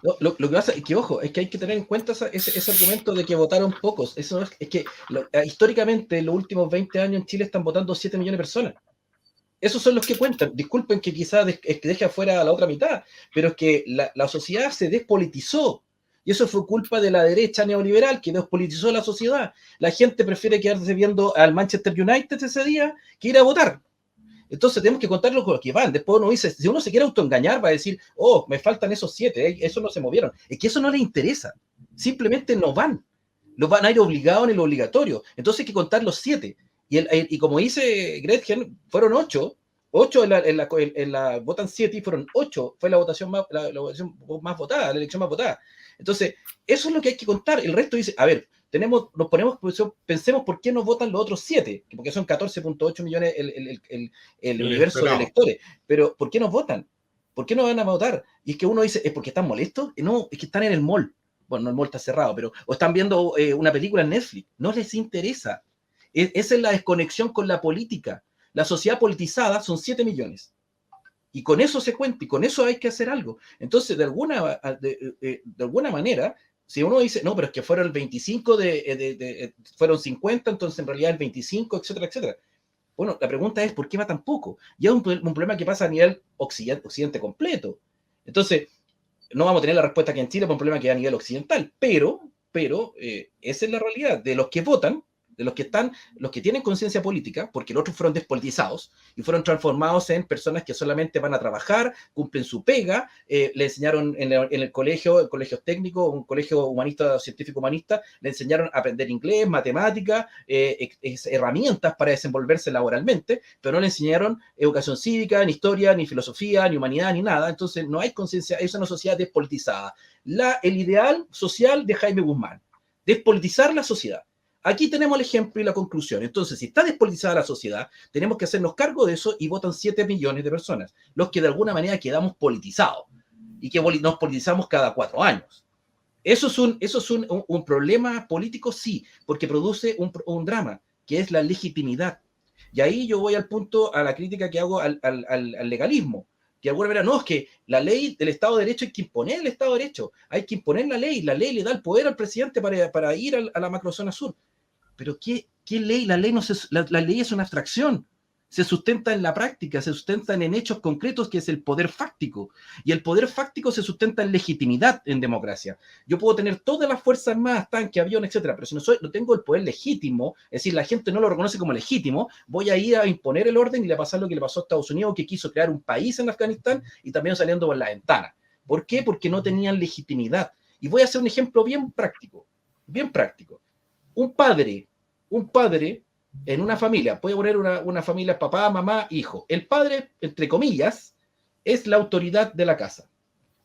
No, lo que pasa es que, ojo, es que hay que tener en cuenta ese argumento de que votaron pocos. Eso no es que históricamente en los últimos 20 años en Chile están votando 7 millones de personas. Esos son los que cuentan. Disculpen que quizás es que deje afuera a la otra mitad, pero es que la sociedad se despolitizó. Y eso fue culpa de la derecha neoliberal que despolitizó la sociedad. La gente prefiere quedarse viendo al Manchester United ese día que ir a votar. Entonces tenemos que contarlo con los que van. Después uno dice, si uno se quiere autoengañar, va a decir, oh, me faltan esos 7, esos no se movieron. Es que eso no les interesa. Simplemente no van. Los van a ir obligados en el obligatorio. Entonces hay que contar los 7. Y como dice Gretchen, fueron 8. 8 en la votan 7 y fueron 8. Fue la votación la votación más votada, la elección más votada. Entonces, eso es lo que hay que contar. El resto dice, a ver, nos ponemos, pensemos por qué no votan los otros 7, porque son 14.8 millones el universo de electores. Pero, ¿por qué nos votan? ¿Por qué no van a votar? Y es que uno dice, ¿es porque están molestos? No, es que están en el mall. Bueno, no, el mall está cerrado, pero o están viendo una película en Netflix. No les interesa. Esa es la desconexión con la política. La sociedad politizada son 7 millones. Y con eso se cuenta, y con eso hay que hacer algo. Entonces, de alguna manera, si uno dice, no, pero es que fueron el 25 fueron 50, entonces en realidad el 25, etcétera, etcétera. Bueno, la pregunta es, ¿por qué va tan poco? Y es un problema que pasa a nivel occidente completo. Entonces, no vamos a tener la respuesta aquí en Chile por un problema que es a nivel occidental, pero esa es la realidad de los que votan, de los que tienen conciencia política, porque los otros fueron despolitizados y fueron transformados en personas que solamente van a trabajar, cumplen su pega, le enseñaron en el colegio técnico, un colegio humanista, científico humanista, le enseñaron a aprender inglés, matemáticas, herramientas para desenvolverse laboralmente, pero no le enseñaron educación cívica, ni historia, ni filosofía, ni humanidad, ni nada. Entonces no hay conciencia, es una sociedad despolitizada. El ideal social de Jaime Guzmán, despolitizar la sociedad. Aquí tenemos el ejemplo y la conclusión. Entonces, si está despolitizada la sociedad, tenemos que hacernos cargo de eso y votan 7 millones de personas, los que de alguna manera quedamos politizados y que nos politizamos cada 4 años. Eso es un problema político, sí, porque produce un drama, que es la legitimidad. Y ahí yo voy al punto, a la crítica que hago al legalismo, que de alguna manera no, es que la ley del Estado de Derecho hay que imponer el Estado de Derecho, hay que imponer la ley le da el poder al presidente para ir a la macrozona sur. Pero ¿qué ley? La ley es una abstracción. Se sustenta en la práctica, se sustenta en hechos concretos, que es el poder fáctico. Y el poder fáctico se sustenta en legitimidad en democracia. Yo puedo tener todas las fuerzas armadas, tanques, aviones, etcétera, pero si no tengo el poder legítimo, es decir, la gente no lo reconoce como legítimo, voy a ir a imponer el orden y le va a pasar lo que le pasó a Estados Unidos, que quiso crear un país en Afganistán y también saliendo por la ventana. ¿Por qué? Porque no tenían legitimidad. Y voy a hacer un ejemplo bien práctico, bien práctico. Un padre en una familia, puede poner una familia, papá, mamá, hijo. El padre, entre comillas, es la autoridad de la casa.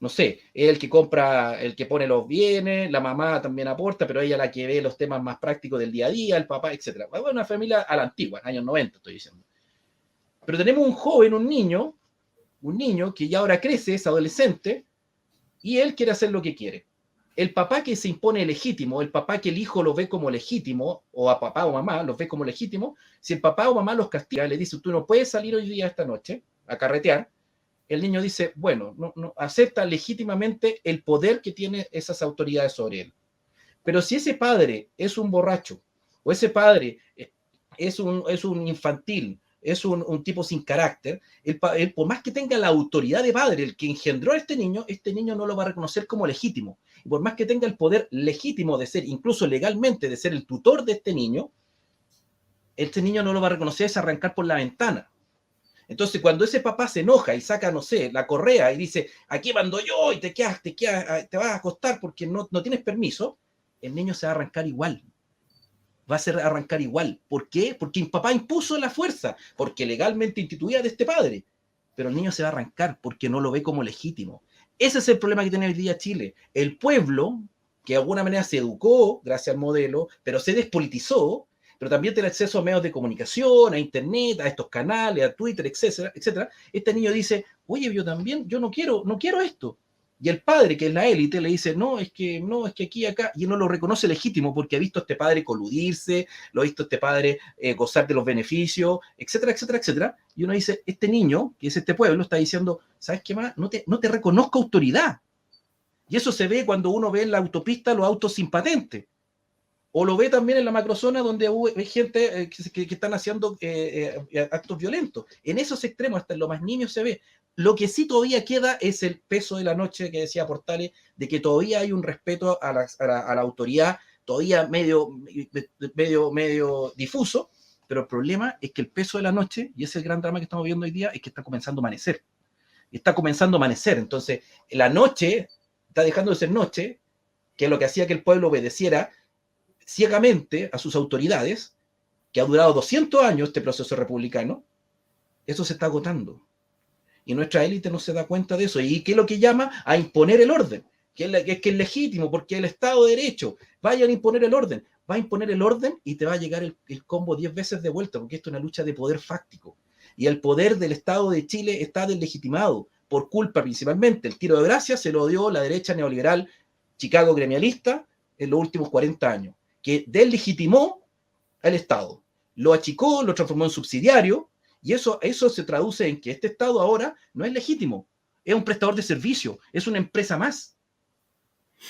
No sé, es el que compra, el que pone los bienes, la mamá también aporta, pero ella la que ve los temas más prácticos del día a día, el papá, etc. Una familia a la antigua, años 90 estoy diciendo. Pero tenemos un joven, un niño que ya ahora crece, es adolescente, y él quiere hacer lo que quiere. El papá que se impone legítimo, el papá que el hijo lo ve como legítimo, o a papá o mamá los ve como legítimo, si el papá o mamá los castiga, le dice, tú no puedes salir hoy día esta noche a carretear, el niño dice, bueno, no acepta legítimamente el poder que tienen esas autoridades sobre él. Pero si ese padre es un borracho, o ese padre es un infantil, es un tipo sin carácter, por más que tenga la autoridad de padre, el que engendró a este niño no lo va a reconocer como legítimo. Y por más que tenga el poder legítimo de ser, incluso legalmente, de ser el tutor de este niño no lo va a reconocer, es arrancar por la ventana. Entonces, cuando ese papá se enoja y saca, no sé, la correa y dice, aquí mando yo y te vas a acostar porque no tienes permiso, el niño se va a arrancar igual. Va a ser arrancar igual. ¿Por qué? Porque el papá impuso la fuerza, porque legalmente instituida de este padre. Pero el niño se va a arrancar porque no lo ve como legítimo. Ese es el problema que tiene hoy día Chile. El pueblo, que de alguna manera se educó gracias al modelo, pero se despolitizó, pero también tiene acceso a medios de comunicación, a internet, a estos canales, a Twitter, etcétera, etcétera. Este niño dice, oye, yo no quiero esto. Y el padre, que es la élite, le dice, no, es que aquí, acá, y no lo reconoce legítimo porque ha visto a este padre coludirse, lo ha visto a este padre gozar de los beneficios, etcétera, etcétera, etcétera. Y uno dice, este niño, que es este pueblo, está diciendo, ¿sabes qué más? No te reconozco autoridad. Y eso se ve cuando uno ve en la autopista los autos sin patente. O lo ve también en la macrozona donde hay gente que están haciendo actos violentos. En esos extremos, hasta en lo más niño se ve. Lo que sí todavía queda es el peso de la noche que decía Portales, de que todavía hay un respeto a la autoridad, todavía medio difuso, pero el problema es que el peso de la noche, y ese es el gran drama que estamos viendo hoy día, es que está comenzando a amanecer. Está comenzando a amanecer. Entonces, la noche está dejando de ser noche, que es lo que hacía que el pueblo obedeciera ciegamente a sus autoridades, que ha durado 200 años este proceso republicano. Eso se está agotando. Y nuestra élite no se da cuenta de eso. ¿Y qué es lo que llama? A imponer el orden, que es legítimo, porque el Estado de Derecho, vayan a imponer el orden. Va a imponer el orden y te va a llegar el combo 10 veces de vuelta, porque esto es una lucha de poder fáctico. Y el poder del Estado de Chile está deslegitimado, por culpa principalmente. El tiro de gracia se lo dio la derecha neoliberal Chicago gremialista en los últimos 40 años, que deslegitimó al Estado, lo achicó, lo transformó en subsidiario, y eso se traduce en que este Estado ahora no es legítimo, es un prestador de servicio, es una empresa más,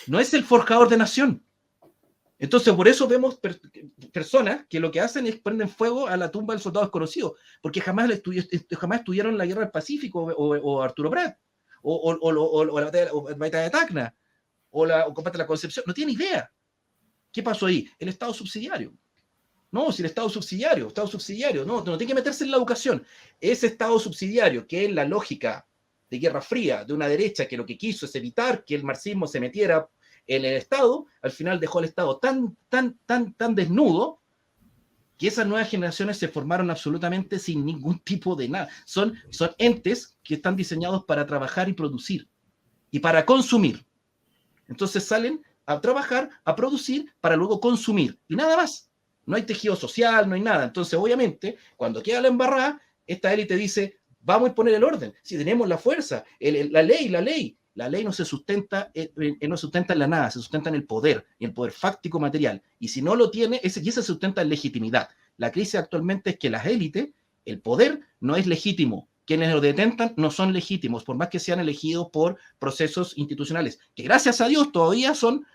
no es el forjador de nación. Entonces, por eso vemos personas que lo que hacen es prenden fuego a la tumba del soldado desconocido, porque jamás estudiaron la guerra del Pacífico o Arturo Prat, o la batalla de Tacna, o combate de la Concepción, no tienen idea. ¿Qué pasó ahí? El Estado subsidiario. No, si el Estado subsidiario, no tiene que meterse en la educación. Ese Estado subsidiario, que es la lógica de Guerra Fría, de una derecha que lo que quiso es evitar que el marxismo se metiera en el Estado, al final dejó al Estado tan desnudo, que esas nuevas generaciones se formaron absolutamente sin ningún tipo de nada. Son entes que están diseñados para trabajar y producir, y para consumir. Entonces salen a trabajar, a producir, para luego consumir, y nada más. No hay tejido social, no hay nada. Entonces, obviamente, cuando queda la embarrada, esta élite dice, vamos a imponer el orden. Si tenemos la fuerza, la ley no se sustenta, no se sustenta en la nada, se sustenta en el poder fáctico material. Y si no lo tiene, ese se sustenta en legitimidad. La crisis actualmente es que las élites, el poder no es legítimo. Quienes lo detentan no son legítimos, por más que sean elegidos por procesos institucionales, que gracias a Dios todavía son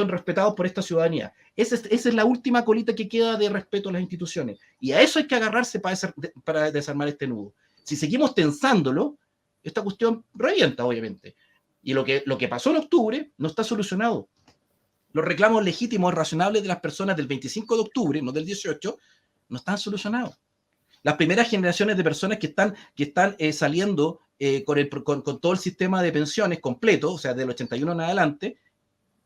respetados por esta ciudadanía. Esa es la última colita que queda de respeto a las instituciones. Y a eso hay que agarrarse para desarmar este nudo. Si seguimos tensándolo, esta cuestión revienta, obviamente. Y lo que pasó en octubre no está solucionado. Los reclamos legítimos y razonables de las personas del 25 de octubre, no del 18, no están solucionados. Las primeras generaciones de personas que están saliendo con todo el sistema de pensiones completo, o sea, del 81 en adelante,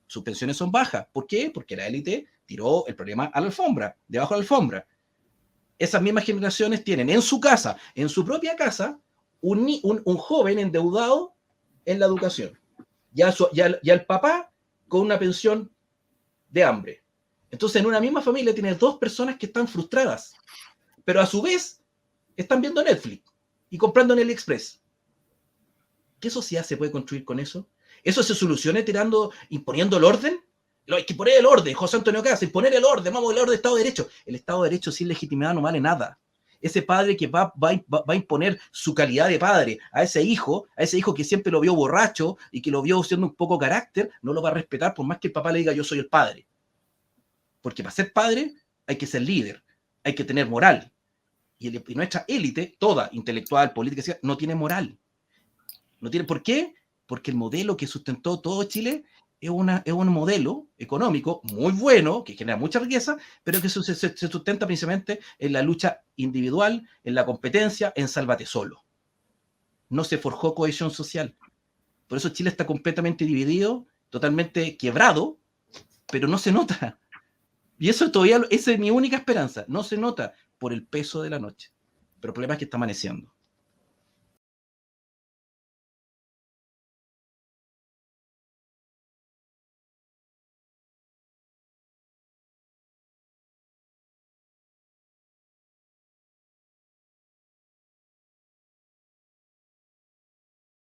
sus pensiones son bajas. ¿Por qué? Porque la élite tiró el problema a la alfombra, debajo de la alfombra. Esas mismas generaciones tienen en su casa, en su propia casa, un joven endeudado en la educación. Ya el papá con una pensión de hambre. Entonces, en una misma familia tienes dos personas que están frustradas, pero a su vez están viendo Netflix y comprando en AliExpress. ¿Qué sociedad se puede construir con eso? ¿Eso se soluciona imponiendo el orden? Hay que poner el orden, José Antonio Caz, imponer el orden, vamos a hablar del Estado de Derecho. El Estado de Derecho sin legitimidad no vale nada. Ese padre que va a imponer su calidad de padre a ese hijo que siempre lo vio borracho y que lo vio siendo un poco carácter, no lo va a respetar por más que el papá le diga yo soy el padre. Porque para ser padre hay que ser líder, hay que tener moral. Y nuestra élite, toda, intelectual, política, no tiene moral. No tiene, ¿por qué? Porque el modelo que sustentó todo Chile es un modelo económico muy bueno, que genera mucha riqueza, pero que se sustenta principalmente en la lucha individual, en la competencia, en sálvate solo. No se forjó cohesión social. Por eso Chile está completamente dividido, totalmente quebrado, pero no se nota. Y eso todavía, esa es mi única esperanza, no se nota por el peso de la noche. Pero el problema es que está amaneciendo.